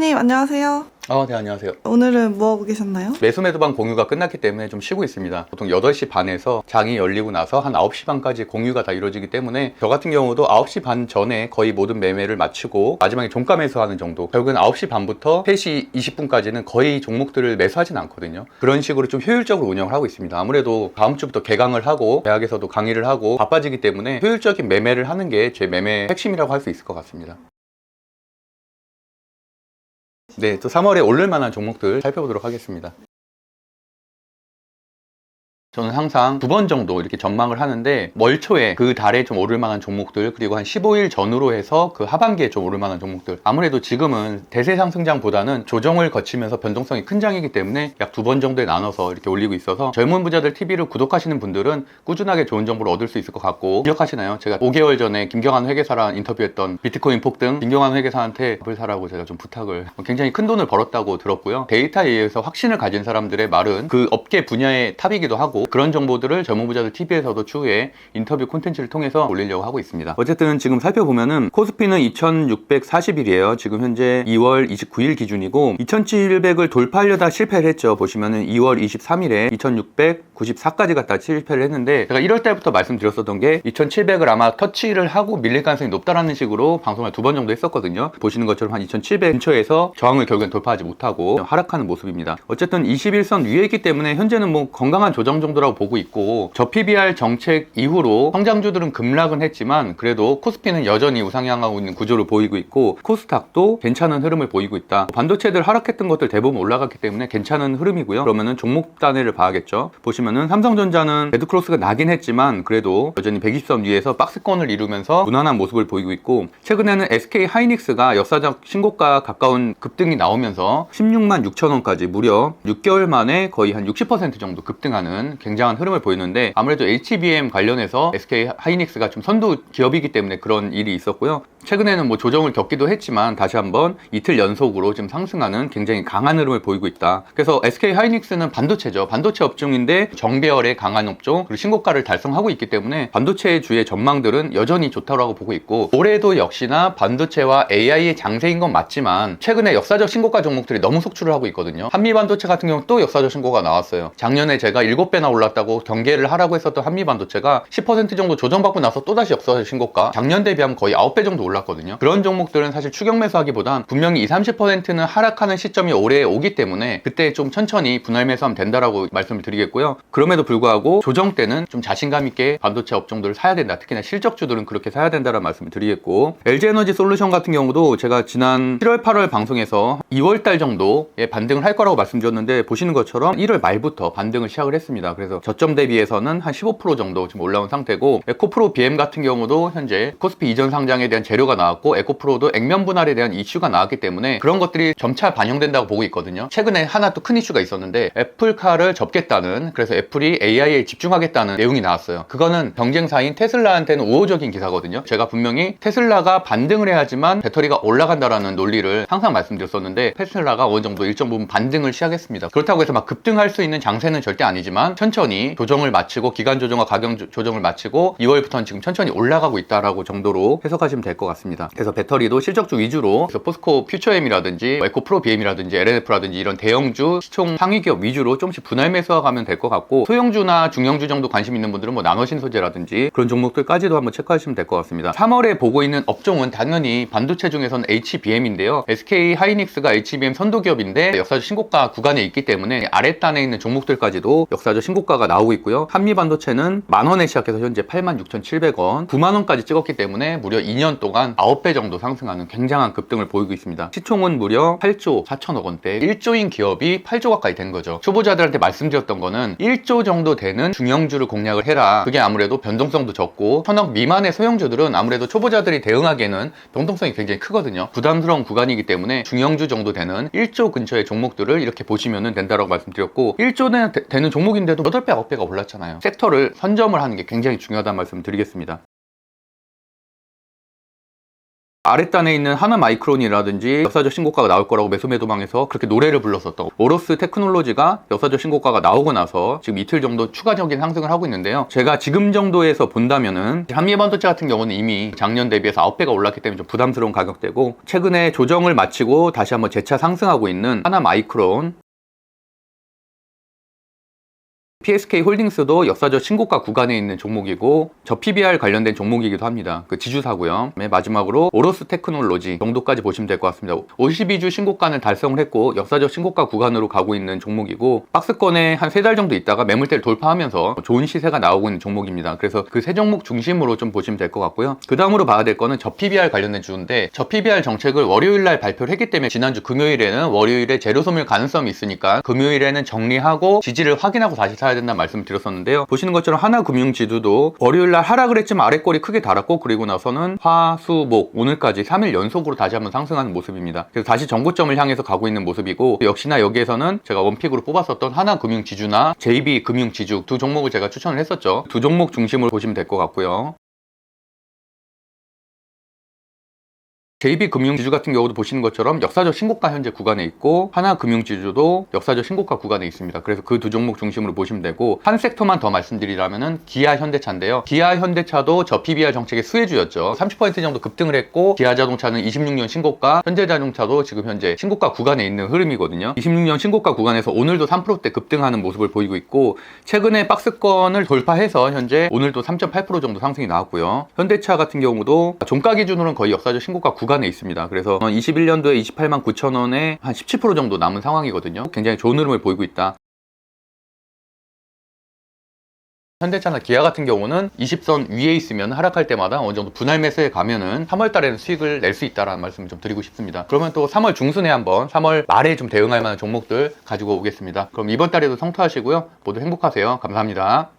대표님 안녕하세요. 네, 안녕하세요. 오늘은 뭐 하고 계셨나요? 매수매도방 공유가 끝났기 때문에 좀 쉬고 있습니다. 보통 8시 반에서 장이 열리고 나서 한 9시 반까지 공유가 다 이루어지기 때문에 저 같은 경우도 9시 반 전에 거의 모든 매매를 마치고 마지막에 종가 매수하는 정도, 결국은 9시 반부터 3시 20분까지는 거의 종목들을 매수하진 않거든요. 그런 식으로 좀 효율적으로 운영을 하고 있습니다. 아무래도 다음 주부터 개강을 하고 대학에서도 강의를 하고 바빠지기 때문에 효율적인 매매를 하는 게 제 매매의 핵심이라고 할 수 있을 것 같습니다. 네, 또 3월에 오를 만한 종목들 살펴보도록 하겠습니다. 저는 항상 2번 정도 이렇게 전망을 하는데, 월초에 그 달에 좀 오를 만한 종목들, 그리고 한 15일 전후로 해서 그 하반기에 좀 오를 만한 종목들. 아무래도 지금은 대세 상승장보다는 조정을 거치면서 변동성이 큰 장이기 때문에 약 2번 정도에 나눠서 이렇게 올리고 있어서 젊은 부자들 TV를 구독하시는 분들은 꾸준하게 좋은 정보를 얻을 수 있을 것 같고, 기억하시나요? 제가 5개월 전에 김경환 회계사랑 인터뷰했던 비트코인 폭등, 김경환 회계사한테 밥을 사라고 제가 좀 부탁을, 굉장히 큰 돈을 벌었다고 들었고요. 데이터에 의해서 확신을 가진 사람들의 말은 그 업계 분야의 탑이기도 하고, 그런 정보들을 젊은 부자들 TV에서도 추후에 인터뷰 콘텐츠를 통해서 올리려고 하고 있습니다. 어쨌든 지금 살펴보면은 코스피는 2640일이에요. 지금 현재 2월 29일 기준이고 2700을 돌파하려다 실패를 했죠. 보시면은 2월 23일에 2694까지 갔다 실패를 했는데, 제가 1월 달부터 말씀드렸었던 게 2700을 아마 터치를 하고 밀릴 가능성이 높다라는 식으로 방송을 2번 정도 했었거든요. 보시는 것처럼 한 2700 근처에서 저항을 결국엔 돌파하지 못하고 하락하는 모습입니다. 어쨌든 21선 위에 있기 때문에 현재는 뭐 건강한 조정 정도라고 보고 있고, 저PBR 정책 이후로 성장주들은 급락은 했지만 그래도 코스피는 여전히 우상향하고 있는 구조를 보이고 있고, 코스닥도 괜찮은 흐름을 보이고 있다. 반도체들 하락했던 것들 대부분 올라갔기 때문에 괜찮은 흐름이고요. 그러면은 종목 단위를 봐야겠죠. 보시면은 삼성전자는 레드크로스가 나긴 했지만 그래도 여전히 120선 위에서 박스권을 이루면서 무난한 모습을 보이고 있고, 최근에는 SK 하이닉스가 역사적 신고가 가까운 급등이 나오면서 16만 6천원까지 무려 6개월 만에 거의 한 60% 정도 급등하는 굉장한 흐름을 보이는데, 아무래도 HBM 관련해서 SK 하이닉스가 좀 선두 기업이기 때문에 그런 일이 있었고요. 최근에는 뭐 조정을 겪기도 했지만 다시 한번 이틀 연속으로 지금 상승하는 굉장히 강한 흐름을 보이고 있다. 그래서 SK 하이닉스는 반도체죠. 반도체 업종인데 정배열의 강한 업종, 그리고 신고가를 달성하고 있기 때문에 반도체 주의 전망들은 여전히 좋다고 보고 있고, 올해도 역시나 반도체와 AI의 장세인 건 맞지만 최근에 역사적 신고가 종목들이 너무 속출을 하고 있거든요. 한미반도체 같은 경우 또 역사적 신고가 나왔어요. 작년에 제가 7배나 올랐다고 경계를 하라고 했었던 한미반도체가 10% 정도 조정받고 나서 또다시 역사적 신고가, 작년 대비하면 거의 9배 정도 올랐거든요. 그런 종목들은 사실 추격 매수하기보단 분명히 20-30%는 하락하는 시점이 올해 오기 때문에 그때 좀 천천히 분할 매수하면 된다라고 말씀을 드리겠고요. 그럼에도 불구하고 조정 때는 좀 자신감 있게 반도체 업종들을 사야 된다. 특히나 실적주들은 그렇게 사야 된다라는 말씀을 드리겠고, LG에너지 솔루션 같은 경우도 제가 지난 7월 8월 방송에서 2월달 정도에 반등을 할 거라고 말씀드렸는데, 보시는 것처럼 1월 말부터 반등을 시작을 했습니다. 그래서 저점 대비해서는 한 15% 정도 지금 올라온 상태고, 에코프로 BM 같은 경우도 현재 코스피 이전 상장에 대한 재료가 나왔고, 에코프로도 액면 분할에 대한 이슈가 나왔기 때문에 그런 것들이 점차 반영된다고 보고 있거든요. 최근에 하나 또 큰 이슈가 있었는데, 애플카를 접겠다는, 그래서 애플이 AI에 집중하겠다는 내용이 나왔어요. 그거는 경쟁사인 테슬라한테는 우호적인 기사거든요. 제가 분명히 테슬라가 반등을 해야지만 배터리가 올라간다라는 논리를 항상 말씀드렸었는데, 테슬라가 어느 정도 일정 부분 반등을 시작했습니다. 그렇다고 해서 막 급등할 수 있는 장세는 절대 아니지만 천천히 조정을 마치고, 기간 조정과 가격 조정을 마치고 2월부터는 지금 천천히 올라가고 있다라고 정도로 해석하시면 될 것 같습니다. 그래서 배터리도 실적주 위주로, 그래서 포스코 퓨처엠이라든지 에코프로 BM이라든지 LNF라든지 이런 대형주 시총 상위 기업 위주로 조금씩 분할 매수하면 될 것 같고, 소형주나 중형주 정도 관심 있는 분들은 뭐 나노신소재라든지 그런 종목들까지도 한번 체크하시면 될 것 같습니다. 3월에 보고 있는 업종은 당연히 반도체 중에서는 HBM인데요. SK 하이닉스가 HBM 선도 기업인데 역사적 신고가 구간에 있기 때문에 아랫단에 있는 종목들까지도 역사적 신고가가 나오고 있고요. 한미반도체는 만원에 시작해서 현재 86,700원, 9만원까지 찍었기 때문에 무려 2년 동안 9배 정도 상승하는 굉장한 급등을 보이고 있습니다. 시총은 무려 8조 4천억 원대, 1조인 기업이 8조 가까이 된 거죠. 초보자들한테 말씀드렸던 거는 1조 정도 되는 중형주를 공략을 해라. 그게 아무래도 변동성도 적고, 1000억 미만의 소형주들은 아무래도 초보자들이 대응하기에는 변동성이 굉장히 크거든요. 부담스러운 구간이기 때문에 중형주 정도 되는 1조 근처의 종목들을 이렇게 보시면 된다고 말씀드렸고, 1조 되는 종목인데도 8배, 9배가 올랐잖아요. 섹터를 선점을 하는 게 굉장히 중요하다는 말씀을 드리겠습니다. 아랫단에 있는 하나마이크론이라든지 역사적 신고가가 나올 거라고 매수매도방에서 그렇게 노래를 불렀었던 오로스 테크놀로지가 역사적 신고가가 나오고 나서 지금 이틀 정도 추가적인 상승을 하고 있는데요. 제가 지금 정도에서 본다면은 한미반도체 같은 경우는 이미 작년 대비해서 9배가 올랐기 때문에 좀 부담스러운 가격대고, 최근에 조정을 마치고 다시 한번 재차 상승하고 있는 하나마이크론, PSK 홀딩스도 역사적 신고가 구간에 있는 종목이고 저 PBR 관련된 종목이기도 합니다. 그 지주사고요. 마지막으로 오로스 테크놀로지 정도까지 보시면 될 것 같습니다. 52주 신고가는 달성을 했고 역사적 신고가 구간으로 가고 있는 종목이고, 박스권에 한 3달 정도 있다가 매물대를 돌파하면서 좋은 시세가 나오고 있는 종목입니다. 그래서 그 세 종목 중심으로 좀 보시면 될 것 같고요. 그 다음으로 봐야 될 거는 저 PBR 관련된 주인데, 저 PBR 정책을 월요일날 발표를 했기 때문에 지난주 금요일에는 월요일에 재료 소멸 가능성이 있으니까 금요일에는 정리하고 지지를 확인하고 다시 사야 된다는 말씀을 드렸었는데요. 보시는 것처럼 하나금융지주도 월요일날 하락을 했지만 아래꼬리 크게 달았고, 그리고 나서는 화, 수, 목 오늘까지 3일 연속으로 다시 한번 상승하는 모습입니다. 그래서 다시 정고점을 향해서 가고 있는 모습이고, 역시나 여기에서는 제가 원픽으로 뽑았었던 하나금융지주나 JB금융지주 두 종목을 제가 추천을 했었죠. 두 종목 중심으로 보시면 될 것 같고요. JB금융지주 같은 경우도 보시는 것처럼 역사적 신고가 현재 구간에 있고, 하나금융지주도 역사적 신고가 구간에 있습니다. 그래서 그 두 종목 중심으로 보시면 되고, 한 섹터만 더 말씀드리라면은 기아 현대차인데요. 기아 현대차도 저 PBR 정책의 수혜주였죠. 30% 정도 급등을 했고, 기아 자동차는 26년 신고가, 현대자동차도 지금 현재 신고가 구간에 있는 흐름이거든요. 26년 신고가 구간에서 오늘도 3%대 급등하는 모습을 보이고 있고, 최근에 박스권을 돌파해서 현재 오늘도 3.8% 정도 상승이 나왔고요. 현대차 같은 경우도 종가 기준으로는 거의 역사적 신고가 구간에 있습니다. 그래서 21년도에 28만 9천 원에 한 17% 정도 남은 상황이거든요. 굉장히 좋은 흐름을 보이고 있다. 현대차나 기아 같은 경우는 20선 위에 있으면 하락할 때마다 어느 정도 분할 매수에 가면은 3월 달에는 수익을 낼 수 있다라는 말씀을 좀 드리고 싶습니다. 그러면 또 3월 중순에 한번 3월 말에 좀 대응할 만한 종목들 가지고 오겠습니다. 그럼 이번 달에도 성투하시고요. 모두 행복하세요. 감사합니다.